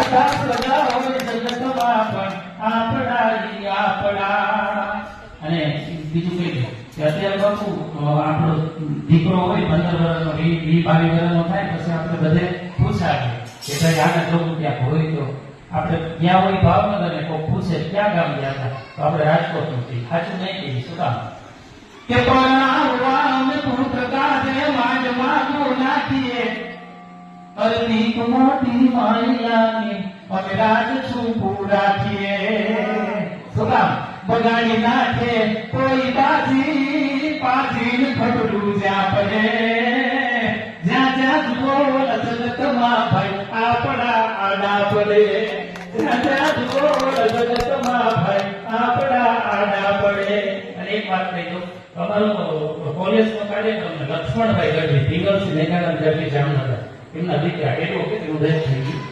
બધા સદા હોય જગતમાં પણ આપણા. અને બીજું કઈ કે અત્યારે બાપુ આપણો દીકરો હોય 15 વર્ષનો 20-22 વર્ષનો થાય પછી આપણે બધે પૂછાય કે ભાઈ આને જવું ક્યાંક હોય તો આપણે ક્યાં હોય ભાવનગર ને કોઈ પૂછે ક્યાં ગામ ગયા હતા તો આપણે રાજકોટ નથી સાચું નહીં કહીએ શું કામ કે પરણાવવા અમે પુત્ર કાઢે માંડ માંગો નાખીએ અરતી મોટી માયાની અમે રાજ છું રાખીએ શું કામ બગાડી નાખે કોઈ બાજી પાજીને ફટલું જ્યાં પડે જ્યાં જ્યાં જુઓ જગતમાં ભાઈ આપણા આડા પડે જ્યાં જ્યાં જુઓ જગતમાં ભાઈ આપણા આડા પડે. અને એક વાત કહી દઉં અમારો કોલેજનો કાર્યક્રમ લક્ષ્મણભાઈ ગઢવી દિગલસિંહ મેઘાનંદ ગઢવી જામનગર એમના દીકરા એટલો કે તેનું દેશ થઈ ગયું